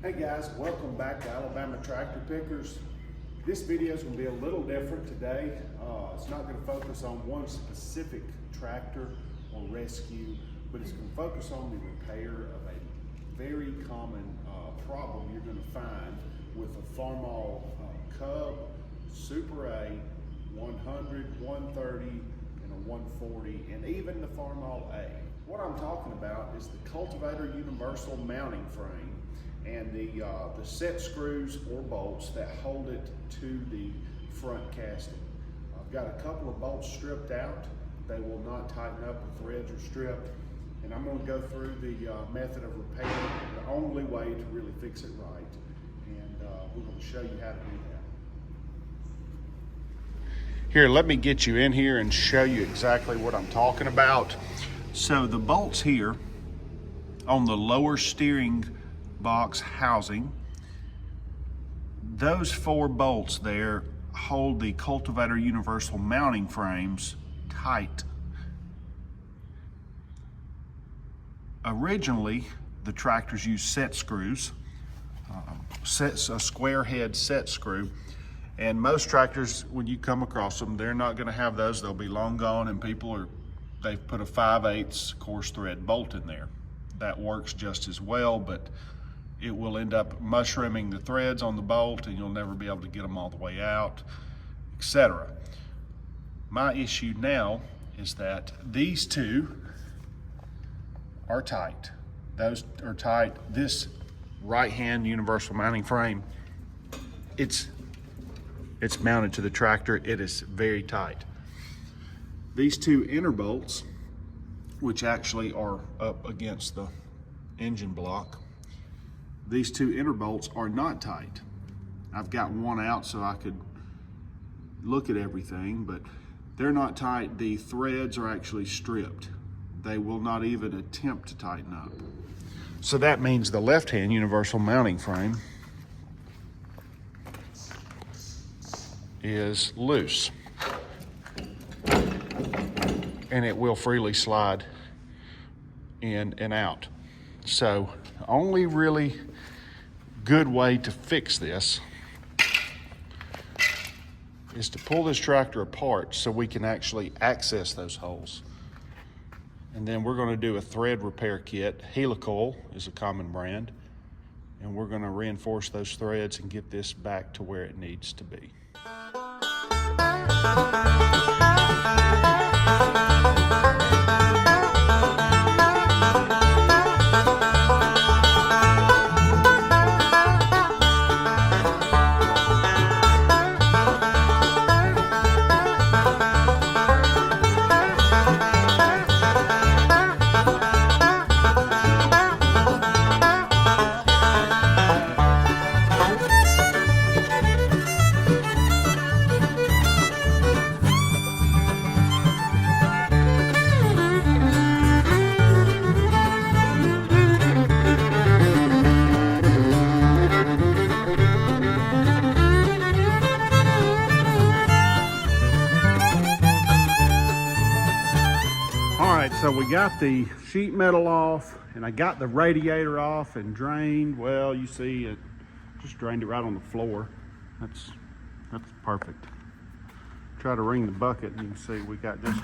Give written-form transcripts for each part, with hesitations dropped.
Hey guys, welcome back to Alabama Tractor Pickers. This video is going to be a little different today. It's not going to focus on one specific tractor or rescue, but it's going to focus on the repair of a very common problem you're going to find with a Farmall Cub, Super A, 100, 130, and a 140, and even the Farmall A. What I'm talking about is the Cultivator universal mounting frame and the set screws or bolts that hold it to the front casting. I've got a couple of bolts stripped out. They will not tighten up, the threads are stripped. And I'm going to go through the method of repair, the only way to really fix it right. And we're going to show you how to do that. Here, let me get you in here and show you exactly what I'm talking about. So the bolts here on the lower steering box housing, those 4 bolts there hold the Cultivator universal mounting frames tight. Originally, the tractors used set screws, a square head set screw, and most tractors, when you come across them, they're not going to have those. They'll be long gone, and they've put a 5/8 coarse thread bolt in there. That works just as well, but it will end up mushrooming the threads on the bolt, and you'll never be able to get them all the way out, etc. My issue now is that these two are tight. Those are tight. This right-hand universal mounting frame, it's mounted to the tractor. It is very tight. These 2 inner bolts, which actually are up against the engine block, these 2 inner bolts are not tight. I've got one out so I could look at everything, but they're not tight. The threads are actually stripped. They will not even attempt to tighten up. So that means the left-hand universal mounting frame is loose, and it will freely slide in and out. So the only really good way to fix this is to pull this tractor apart so we can actually access those holes. And then we're going to do a thread repair kit. Helicoil is a common brand, and we're going to reinforce those threads and get this back to where it needs to be. So we got the sheet metal off, and I got the radiator off and drained. Well, you see it just drained it right on the floor. That's perfect. Try to wring the bucket, and you can see we got just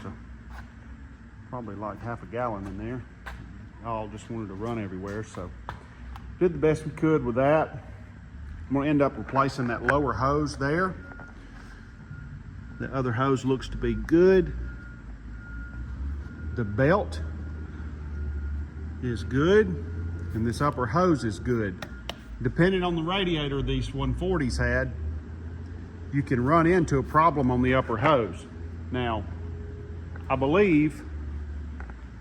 probably like half a gallon in there. All just wanted to run everywhere, so did the best we could with that. I'm going to end up replacing that lower hose there. The other hose looks to be good. The belt is good, and this upper hose is good. Depending on the radiator these 140s had, you can run into a problem on the upper hose. Now, I believe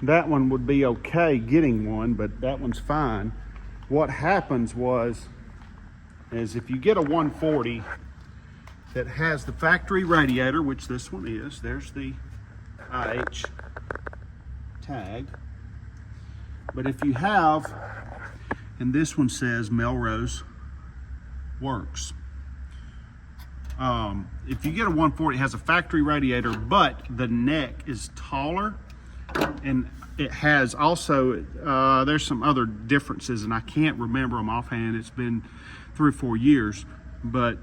that one would be okay getting one, but that one's fine. What happens is if you get a 140 that has the factory radiator, which this one is, there's the IH tag. But if you have, and this one says Melrose Works. If you get a 140, it has a factory radiator, but the neck is taller, And it has also, there's some other differences, and I can't remember them offhand. It's been 3 or 4 years, but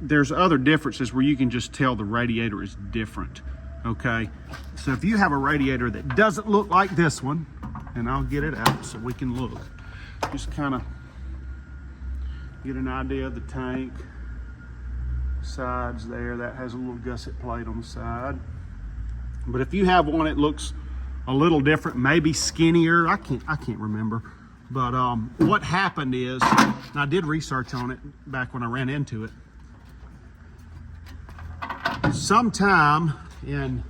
there's other differences where you can just tell the radiator is different, okay? So if you have a radiator that doesn't look like this one, and I'll get it out so we can look, just kind of get an idea of the tank, sides there, that has a little gusset plate on the side. But if you have one that looks a little different, maybe skinnier, I can't remember. But what happened is, and I did research on it back when I ran into it, sometime in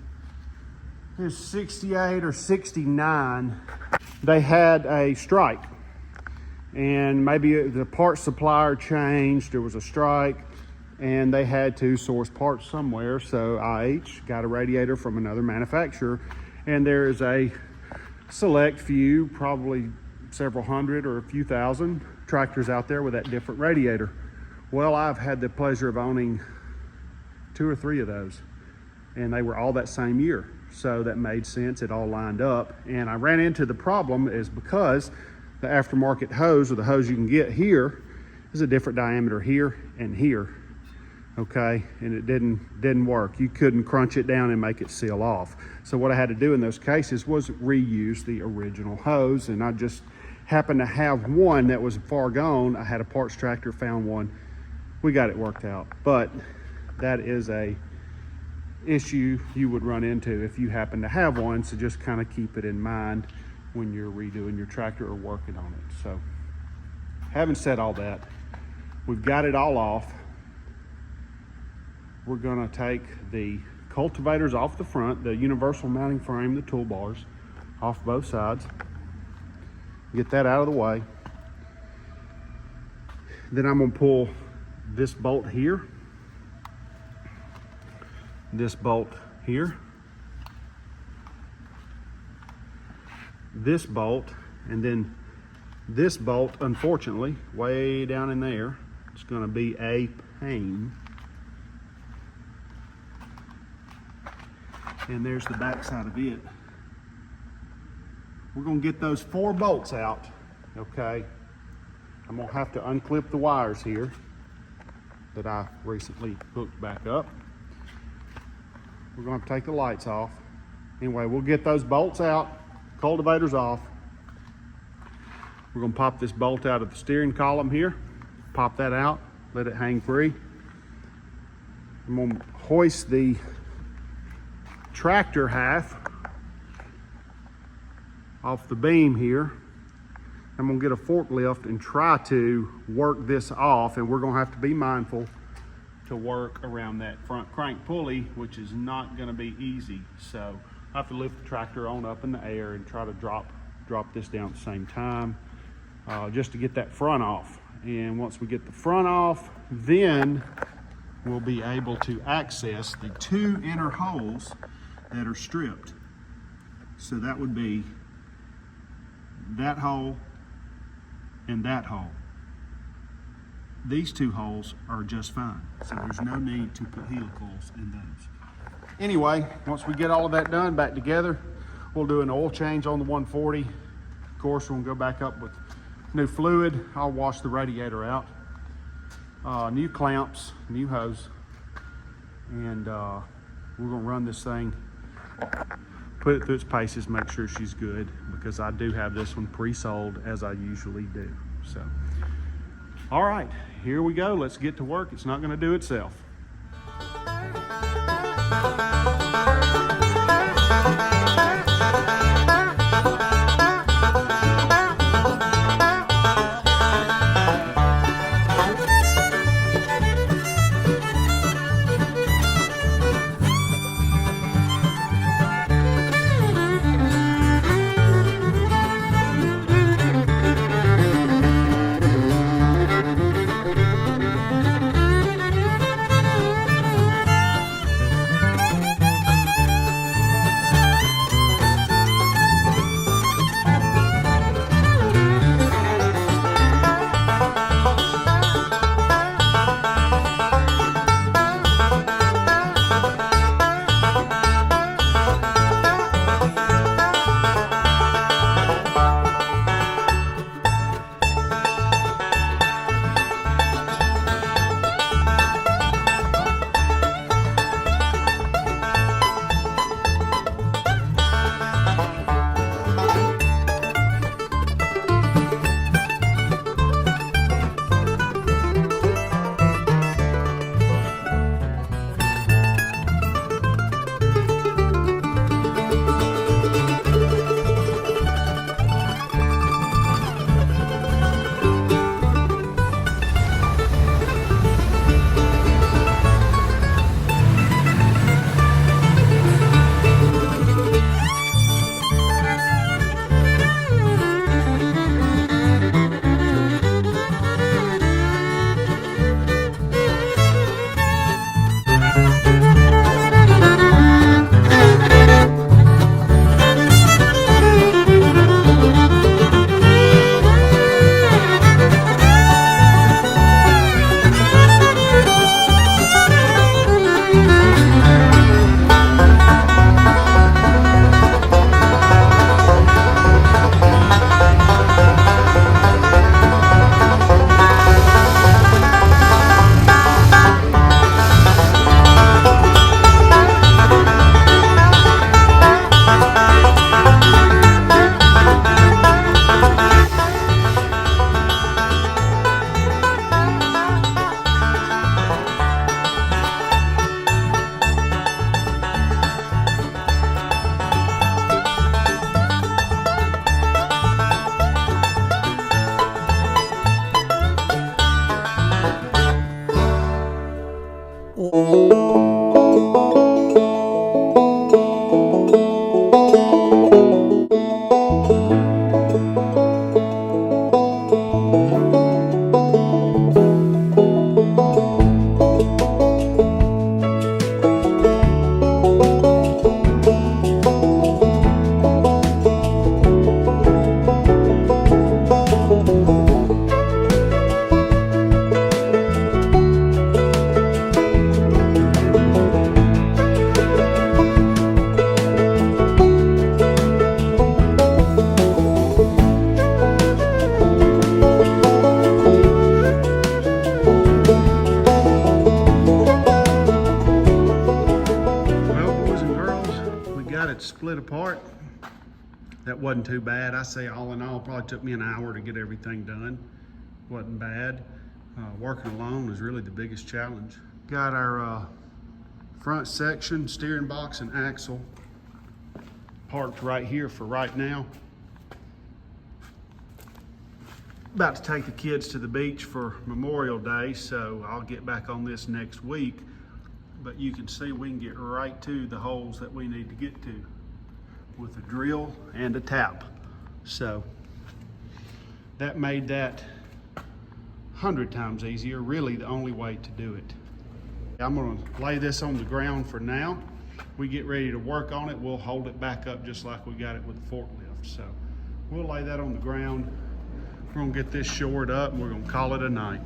68 or 69, they had a strike, and maybe the parts supplier changed, there was a strike, and they had to source parts somewhere. So IH got a radiator from another manufacturer, and there's a select few, probably several hundred or a few thousand tractors out there with that different radiator. Well, I've had the pleasure of owning 2 or 3 of those, and they were all that same year. So that made sense, it all lined up. And I ran into the problem is because the aftermarket hose, or the hose you can get here, is a different diameter here and here, okay? And it didn't work. You couldn't crunch it down and make it seal off. So what I had to do in those cases was reuse the original hose, and I just happened to have one that was far gone. I had a parts tractor, found one, we got it worked out. But that is a issue you would run into if you happen to have one, so just kind of keep it in mind when you're redoing your tractor or working on it. So having said all that, we've got it all off. We're gonna take the cultivators off the front, the universal mounting frame, the toolbars off both sides, get that out of the way. Then I'm gonna pull this bolt here, this bolt here, this bolt, and then this bolt, unfortunately, way down in there, it's going to be a pain. And there's the back side of it. We're going to get those 4 bolts out, okay? I'm going to have to unclip the wires here that I recently hooked back up. We're going to have to take the lights off. Anyway, we'll get those bolts out, cultivators off. We're going to pop this bolt out of the steering column here, pop that out, let it hang free. I'm going to hoist the tractor half off the beam here. I'm going to get a forklift and try to work this off, and we're going to have to be mindful to work around that front crank pulley, which is not going to be easy. So I have to lift the tractor on up in the air and try to drop this down at the same time, just to get that front off. And once we get the front off, then we'll be able to access the 2 inner holes that are stripped. So that would be that hole and that hole. These 2 holes are just fine, so there's no need to put helicals in those. Anyway, once we get all of that done back together, we'll do an oil change on the 140. Of course, we'll go back up with new fluid. I'll wash the radiator out. New clamps, new hose, and we're gonna run this thing, put it through its paces, make sure she's good, because I do have this one pre-sold as I usually do. So, all right, here we go. Let's get to work. It's not going to do itself. that wasn't too bad. I say all in all, probably took me an hour to get everything done. Wasn't bad. Working alone is really the biggest challenge. Got our front section, steering box and axle parked right here for right now. About to take the kids to the beach for Memorial Day, so I'll get back on this next week. But you can see we can get right to the holes that we need to get to with a drill and a tap. So that made that 100 times easier, really the only way to do it. I'm gonna lay this on the ground for now. We get ready to work on it, we'll hold it back up just like we got it with the forklift. So we'll lay that on the ground. We're gonna get this shored up and we're gonna call it a night.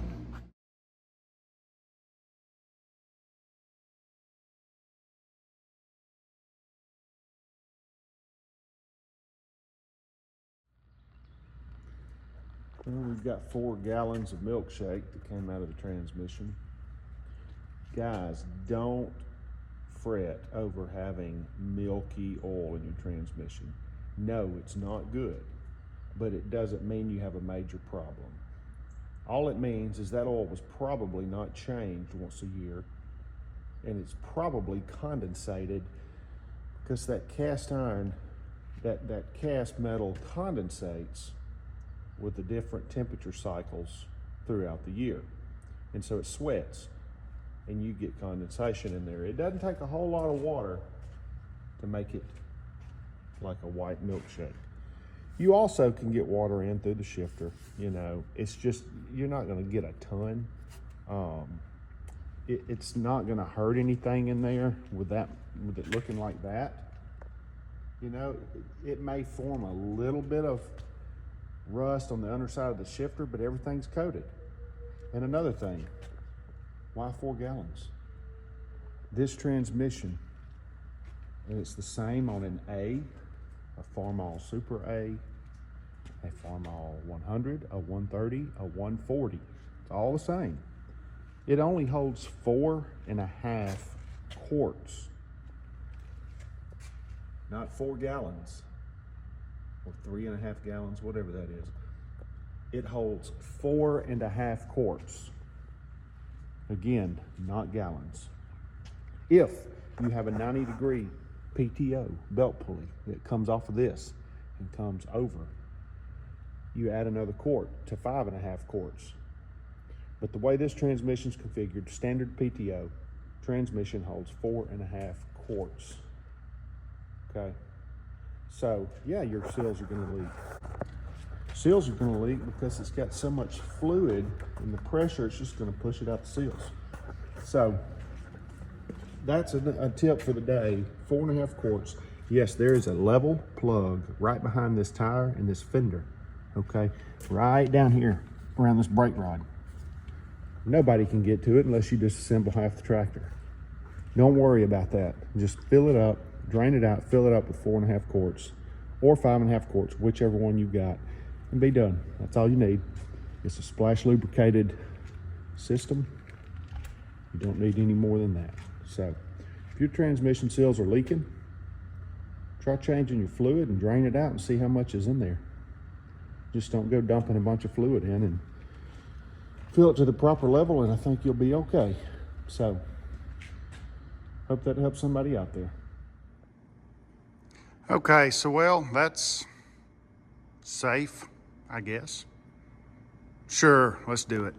Well, we've got 4 gallons of milkshake that came out of the transmission. Guys, don't fret over having milky oil in your transmission. No, it's not good, but it doesn't mean you have a major problem. All it means is that oil was probably not changed once a year, and it's probably condensated because that cast iron, that cast metal condensates with the different temperature cycles throughout the year. And so it sweats and you get condensation in there. It doesn't take a whole lot of water to make it like a white milkshake. You also can get water in through the shifter, you know. It's just, you're not gonna get a ton. It's not gonna hurt anything in there with it looking like that. You know, it may form a little bit of rust on the underside of the shifter, but everything's coated. And another thing, why 4 gallons? This transmission, and it's the same on an A, a Farmall Super A Farmall 100, a 130, a 140. It's all the same. It only holds 4.5 quarts, not 4 gallons. Or 3.5 gallons, whatever that is. It holds 4.5 quarts. Again, not gallons. If you have a 90-degree PTO belt pulley that comes off of this and comes over, you add another quart to 5.5 quarts. But the way this transmission is configured, standard PTO transmission holds 4.5 quarts. Okay. So yeah, your seals are gonna leak. Seals are gonna leak because it's got so much fluid and the pressure, it's just gonna push it out the seals. So that's a tip for the day, 4.5 quarts. Yes, there is a level plug right behind this tire and this fender, okay? Right down here around this brake rod. Nobody can get to it unless you disassemble half the tractor. Don't worry about that. Just fill it up, drain it out, fill it up with 4.5 quarts or 5.5 quarts, whichever one you got, and be done. That's all you need. It's a splash lubricated system. You don't need any more than that. So if your transmission seals are leaking, try changing your fluid and drain it out and see how much is in there. Just don't go dumping a bunch of fluid in, and fill it to the proper level, and I think you'll be okay. So hope that helps somebody out there. Okay, so well, that's safe, I guess. Sure, let's do it.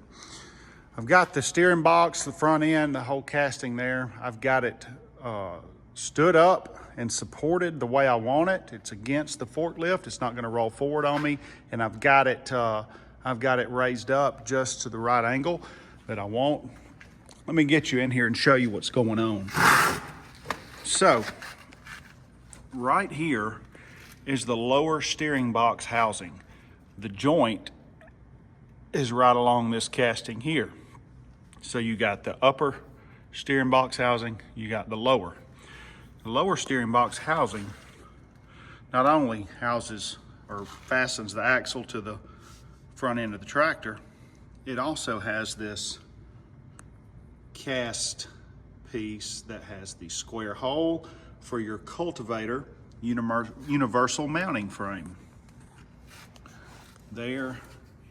I've got the steering box, the front end, the whole casting there. I've got it stood up and supported the way I want it. It's against the forklift. It's not gonna roll forward on me. And I've got it raised up just to the right angle that I want. Let me get you in here and show you what's going on. So, right here is the lower steering box housing. The joint is right along this casting here. So you got the upper steering box housing, you got the lower. The lower steering box housing not only houses or fastens the axle to the front end of the tractor, it also has this cast piece that has the square hole for your cultivator universal mounting frame. There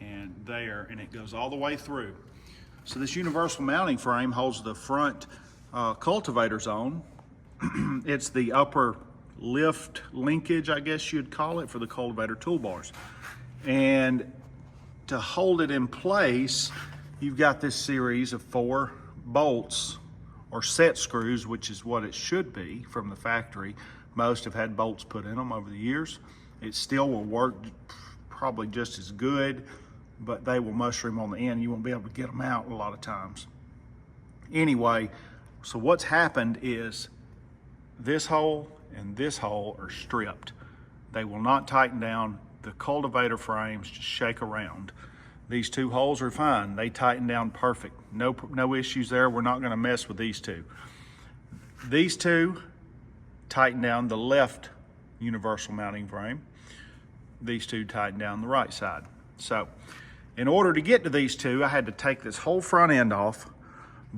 and there, and it goes all the way through. So this universal mounting frame holds the front cultivator zone. It's the upper lift linkage, I guess you'd call it, for the cultivator toolbars. And to hold it in place, you've got this series of 4 bolts or set screws, which is what it should be from the factory. Most have had bolts put in them over the years. It still will work probably just as good, but they will mushroom on the end. You won't be able to get them out a lot of times. Anyway, so what's happened is this hole and this hole are stripped. They will not tighten down. The cultivator frames just shake around. These 2 holes are fine. They tighten down perfect. No issues there. We're not going to mess with these 2. These 2 tighten down the left universal mounting frame. These 2 tighten down the right side. So in order to get to these 2, I had to take this whole front end off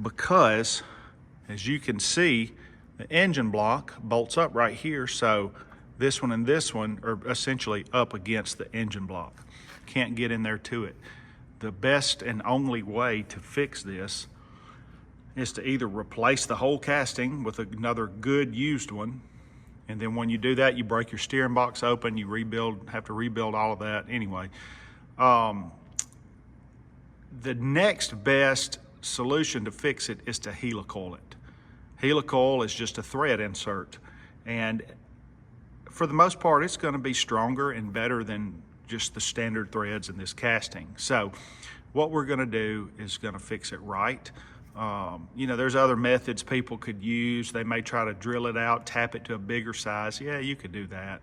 because, as you can see, the engine block bolts up right here. So this one and this one are essentially up against the engine block. Can't get in there to it. The best and only way to fix this is to either replace the whole casting with another good used one, and then when you do that, you break your steering box open, you have to rebuild all of that anyway. The next best solution to fix it is to helicoil it. Helicoil is just a thread insert, and for the most part, it's going to be stronger and better than just the standard threads in this casting. So what we're going to do is going to fix it right. You know, there's other methods people could use. They may try to drill it out, tap it to a bigger size. Yeah, you could do that.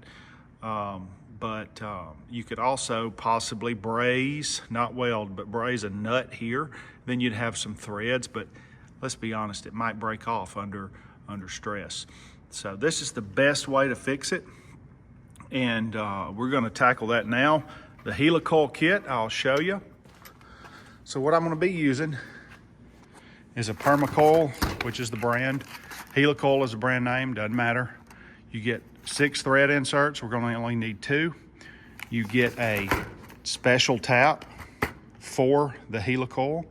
But you could also possibly braze, not weld, but braze a nut here. Then you'd have some threads, but let's be honest, it might break off under stress. So this is the best way to fix it. And we're going to tackle that now. The helicoil kit, I'll show you. So what I'm going to be using is a Permacoil, which is the brand. Helicoil is a brand name, doesn't matter. You get 6 thread inserts. We're going to only need 2. You get a special tap for the helicoil,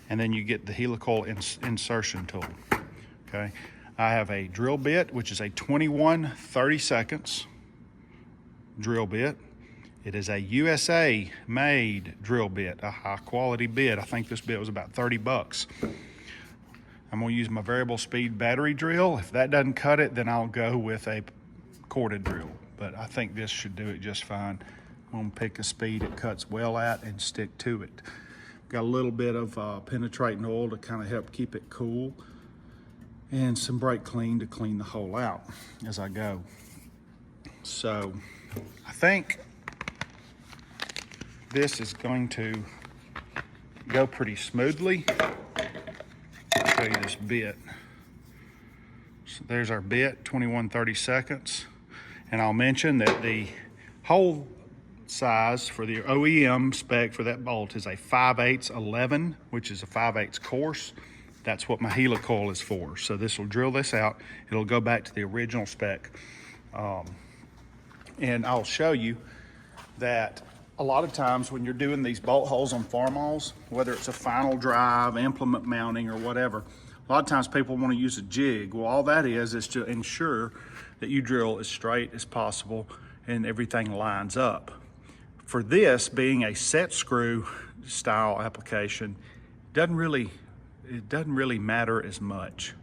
and then you get the helicoil insertion tool. Okay, I have a drill bit, which is a 21 30-seconds drill bit. It is a USA made drill bit, a high quality bit. I think this bit was about 30 bucks. I'm gonna use my variable speed battery drill. If that doesn't cut it, then I'll go with a corded drill, but I think this should do it just fine. I'm gonna pick a speed it cuts well at and stick to it. Got a little bit of penetrating oil to kind of help keep it cool, and some brake clean to clean the hole out as I go. So I think this is going to go pretty smoothly. I'll show you this bit. So there's our bit, 21 30-seconds. And I'll mention that the hole size for the OEM spec for that bolt is a 5/8 11, which is a 5/8 coarse. That's what my helicoil is for. So this will drill this out. It'll go back to the original spec. And I'll show you that a lot of times when you're doing these bolt holes on Farmalls, whether it's a final drive, implement mounting, or whatever, a lot of times people want to use a jig. Well, all that is to ensure that you drill as straight as possible and everything lines up. For this being a set screw style application, it doesn't really matter as much.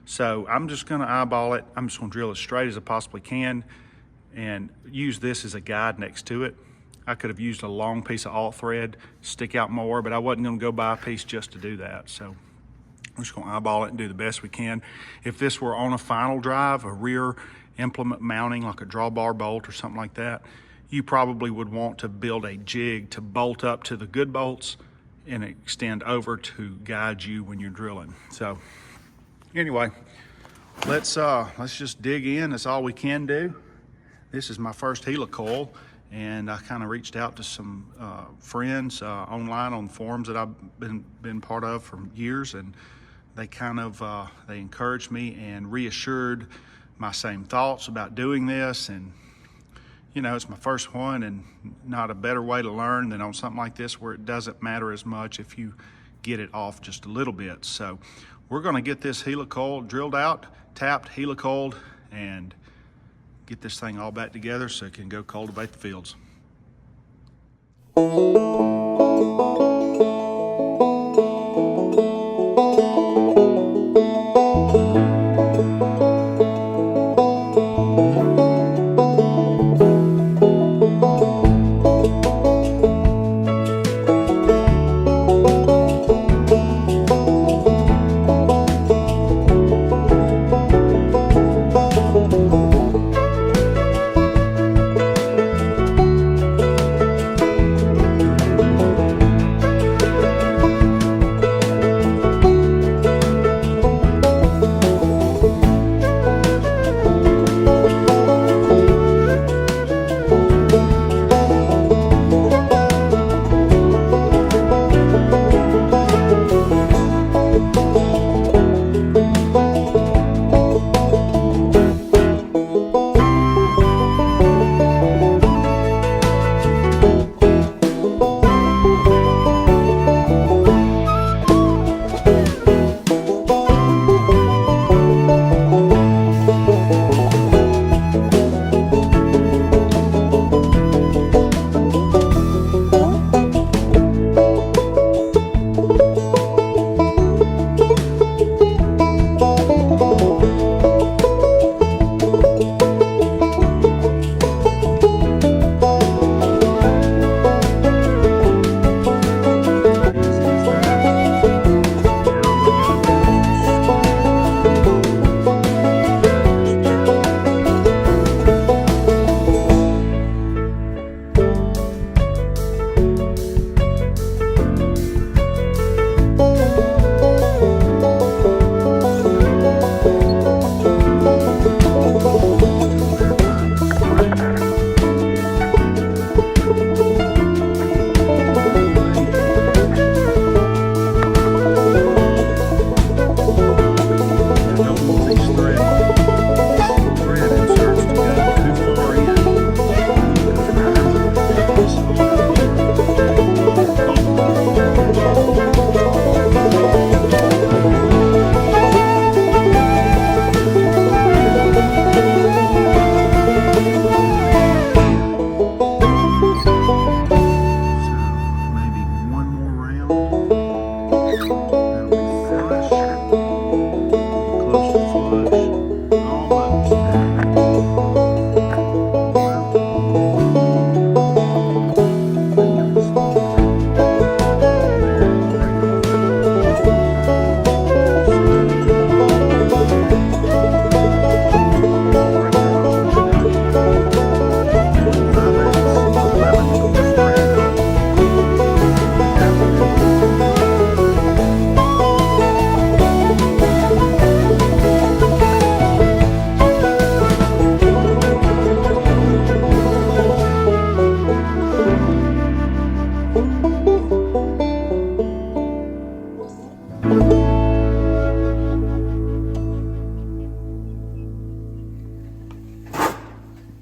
So I'm just going to eyeball it. I'm just going to drill as straight as I possibly can and use this as a guide next to it. I could have used a long piece of alt thread, stick out more, but I wasn't going to go buy a piece just to do that. So I'm just going to eyeball it and do the best we can. If this were on a final drive, a rear implement mounting like a drawbar bolt or something like that, you probably would want to build a jig to bolt up to the good bolts and extend over to guide you when you're drilling. So anyway, let's just dig in. That's all we can do. This is my first helicoil, and I kind of reached out to some friends online on forums that I've been part of for years, and they kind of they encouraged me and reassured my same thoughts about doing this, and you know, it's my first one, and not a better way to learn than on something like this where it doesn't matter as much if you get it off just a little bit. So we're going to get this helicoil drilled out, tapped, helicoiled, and get this thing all back together so it can go cultivate the fields.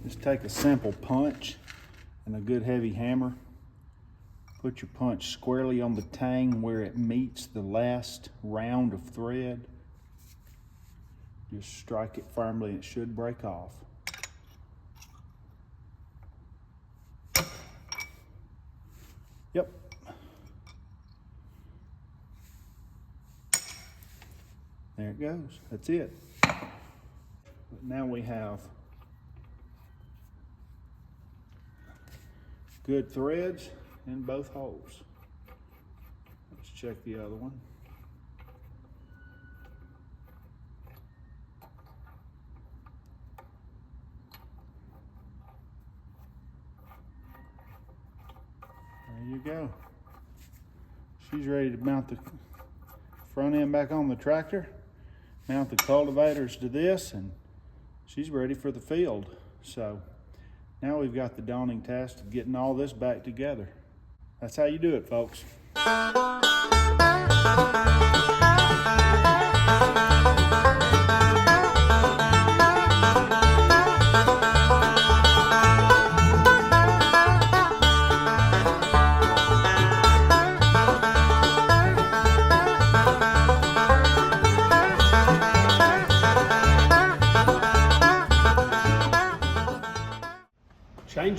Just take a simple punch and a good heavy hammer. Put your punch squarely on the tang where it meets the last round of thread. Just strike it firmly and it should break off. Yep. There it goes. That's it. But now we have good threads in both holes. Let's check the other one. There you go. She's ready to mount the front end back on the tractor, mount the cultivators to this, and she's ready for the field. So now we've got the daunting task of getting all this back together. That's how you do it, folks.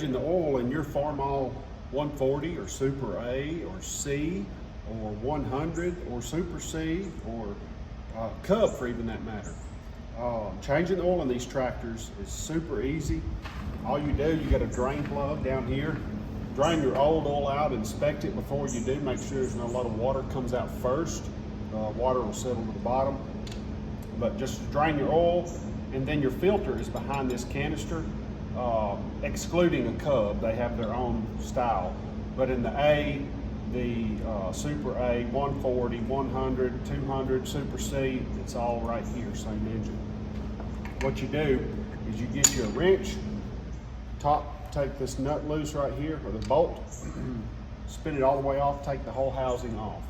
changing the oil in your Farmall 140 or Super A or C or 100 or Super C or Cub for even that matter. Changing the oil in these tractors is super easy. All you do, you got a drain plug down here. Drain your old oil out, inspect it before you do. Make sure there's not a lot of water comes out first. Water will settle to the bottom. But just drain your oil, and then your filter is behind this canister, excluding a Cub. They have their own style. But in the A, the Super A, 140, 100, 200, Super C, it's all right here, same engine. What you do is you get you a wrench, take this nut loose right here, or the bolt, spin it all the way off, take the whole housing off.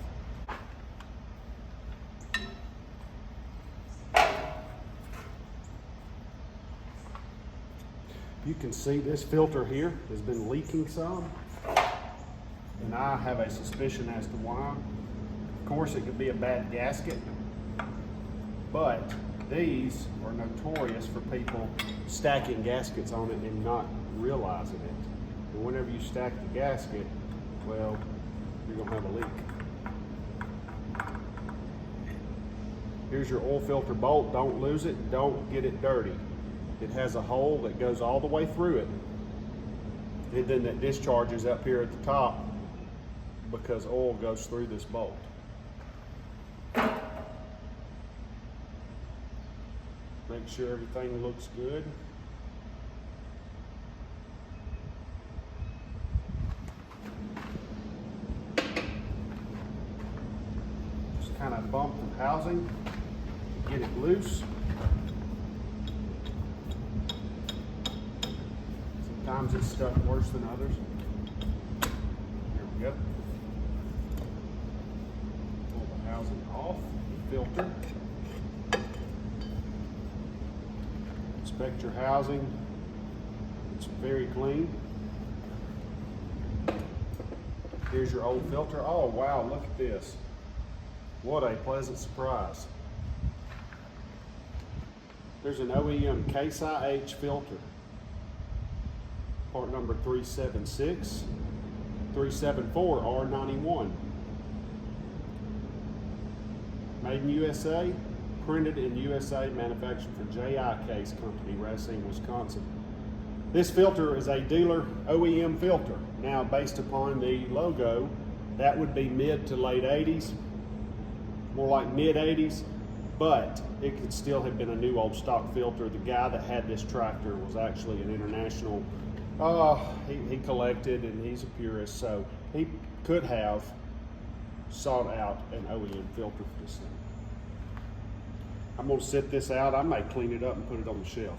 You can see this filter here has been leaking some, and I have a suspicion as to why. Of course, it could be a bad gasket, but these are notorious for people stacking gaskets on it and not realizing it. And whenever you stack the gasket, well, you're gonna have a leak. Here's your oil filter bolt. Don't lose it, don't get it dirty. It has a hole that goes all the way through it, and then that discharges up here at the top because oil goes through this bolt. Make sure everything looks good. Just kind of bump the housing, get it loose. Sometimes it's stuck worse than others. Here we go. Pull the housing off, the filter. Inspect your housing. It's very clean. Here's your old filter. Oh wow, look at this. What a pleasant surprise. There's an OEM Case IH filter. Part number 376, 374 R91. Made in USA, printed in USA, manufactured for JI Case Company, Racine, Wisconsin. This filter is a dealer OEM filter. Now, based upon the logo, that would be mid to late 80s, more like mid 80s, but it could still have been a new old stock filter. The guy that had this tractor was actually an international, he collected and he's a purist, so he could have sought out an OEM filter for this thing. I'm gonna set this out. I may clean it up and put it on the shelf.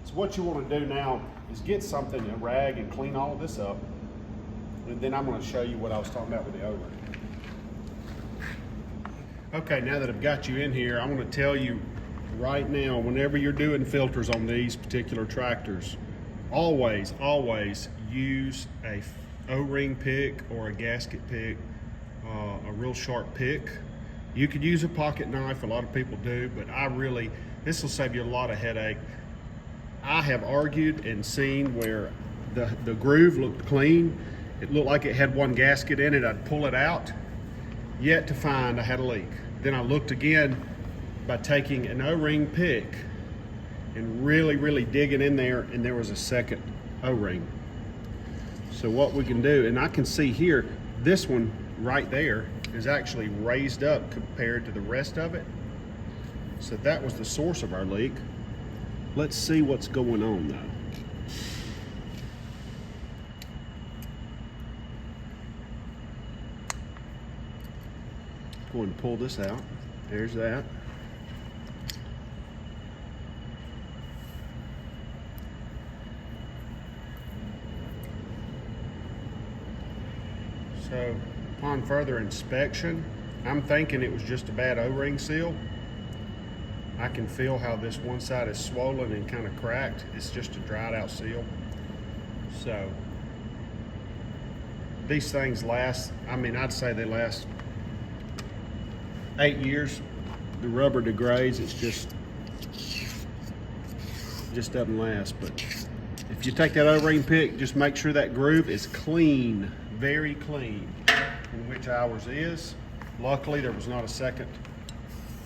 So what you wanna do now is get something, a rag, and clean all of this up. And then I'm gonna show you what I was talking about with the O-ring. Okay, now that I've got you in here, I'm gonna tell you right now, whenever you're doing filters on these particular tractors, always use a O-ring pick or a gasket pick, a real sharp pick. You could use a pocket knife, a lot of people do, but this will save you a lot of headache. I have argued and seen where the groove looked clean. It looked like it had one gasket in it. I'd pull it out, yet to find I had a leak. Then I looked again by taking an O-ring pick and really digging in there, and there was a second O-ring. So what we can do, and I can see here, this one right there is actually raised up compared to the rest of it. So that was the source of our leak. Let's see what's going on though. Go and pull this out. There's that. So upon further inspection, I'm thinking it was just a bad O-ring seal. I can feel how this one side is swollen and kind of cracked. It's just a dried out seal. So these things last, I'd say they last 8 years. The rubber degrades, it's just just doesn't last. But if you take that O-ring pick, just make sure that groove is clean, very clean, and which ours is. Luckily, there was not a second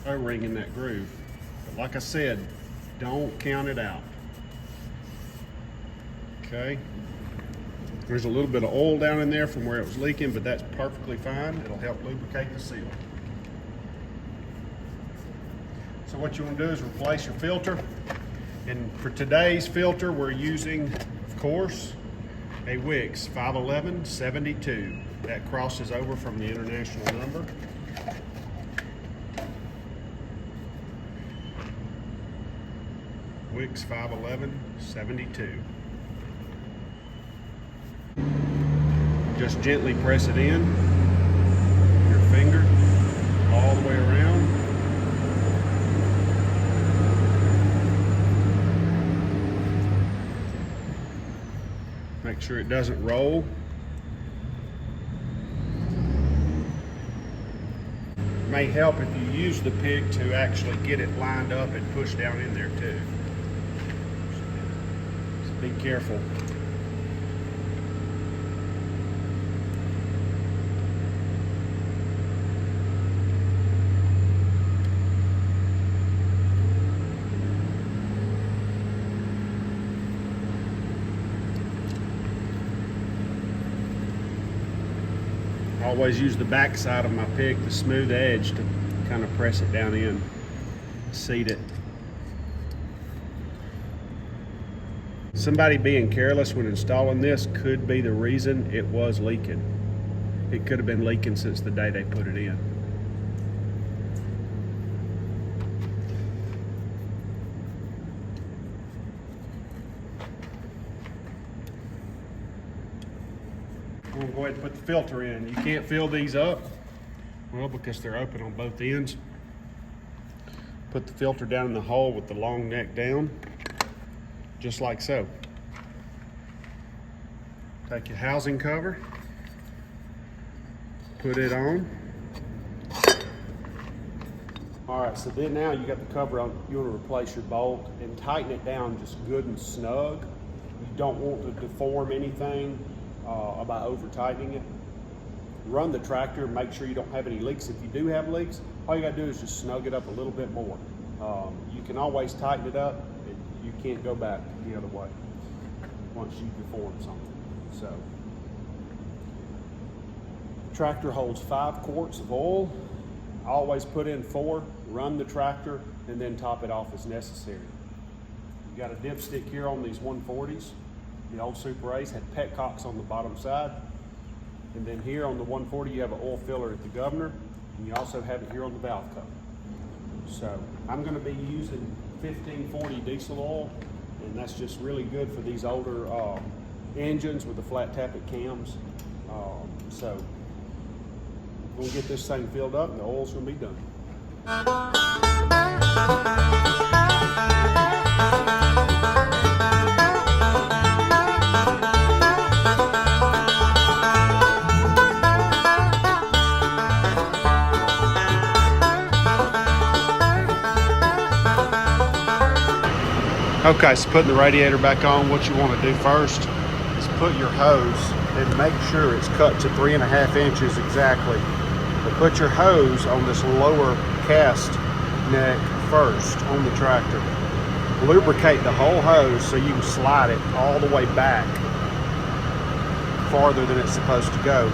O-ring in that groove. But like I said, don't count it out. Okay. There's a little bit of oil down in there from where it was leaking, but that's perfectly fine. It'll help lubricate the seal. So what you want to do is replace your filter. And for today's filter, we're using, of course, a Wix 511-72. That crosses over from the international number. Wix 511-72. Just gently press it in, your finger, all the way around. Make sure it doesn't roll. It may help if you use the pig to actually get it lined up and push down in there too. So be careful. Always use the back side of my pick, the smooth edge, to kind of press it down in, seat it. Somebody being careless when installing this could be the reason it was leaking. It could have been leaking since the day they put it in. I'm gonna go ahead and put the filter in. You can't fill these up, well, because they're open on both ends. Put the filter down in the hole with the long neck down, just like so. Take your housing cover, put it on. All right, so then now you got the cover on, you want to replace your bolt and tighten it down just good and snug. You don't want to deform anything by over tightening it. Run the tractor, make sure you don't have any leaks. If you do have leaks, all you gotta do is just snug it up a little bit more. You can always tighten it up. You can't go back the other way once you deform something. So, tractor holds 5 quarts of oil. Always put in 4, run the tractor, and then top it off as necessary. You got a dipstick here on these 140s. The old Super A's had petcocks on the bottom side. And then here on the 140, you have an oil filler at the governor, and you also have it here on the valve cover. So I'm gonna be using 1540 diesel oil, and that's just really good for these older engines with the flat tappet cams. So we'll get this thing filled up and the oil's gonna be done. Okay, so putting the radiator back on, what you want to do first is put your hose and make sure it's cut to 3.5 inches exactly. But put your hose on this lower cast neck first on the tractor. Lubricate the whole hose so you can slide it all the way back farther than it's supposed to go.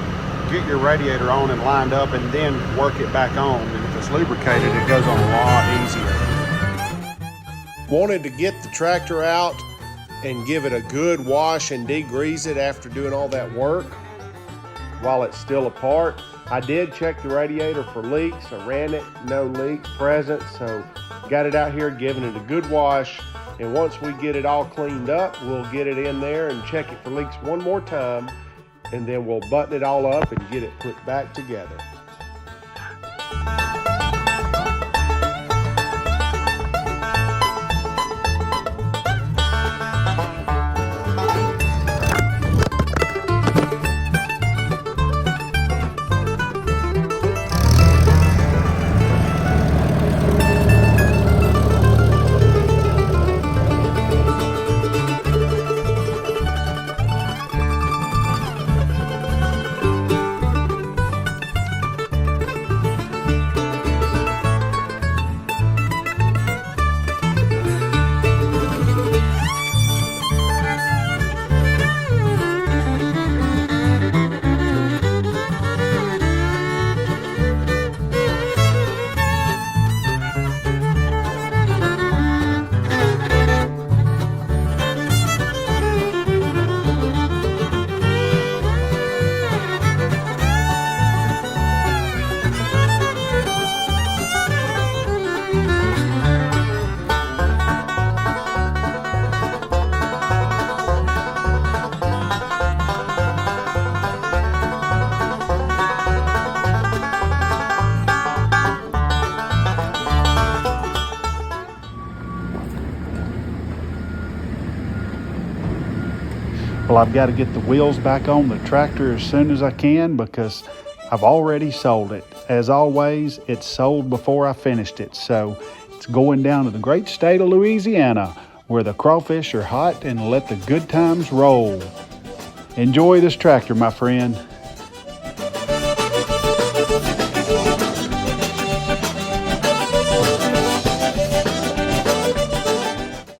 Get your radiator on and lined up and then work it back on. And if it's lubricated, it goes on a lot easier. Wanted to get the tractor out and give it a good wash and degrease it after doing all that work while it's still apart. I did check the radiator for leaks. I ran it, no leaks present, so got it out here, giving it a good wash. And once we get it all cleaned up, we'll get it in there and check it for leaks one more time, and then we'll button it all up and get it put back together. Well, I've got to get the wheels back on the tractor as soon as I can because I've already sold it. As always, it's sold before I finished it. So it's going down to the great state of Louisiana where the crawfish are hot and let the good times roll. Enjoy this tractor, my friend.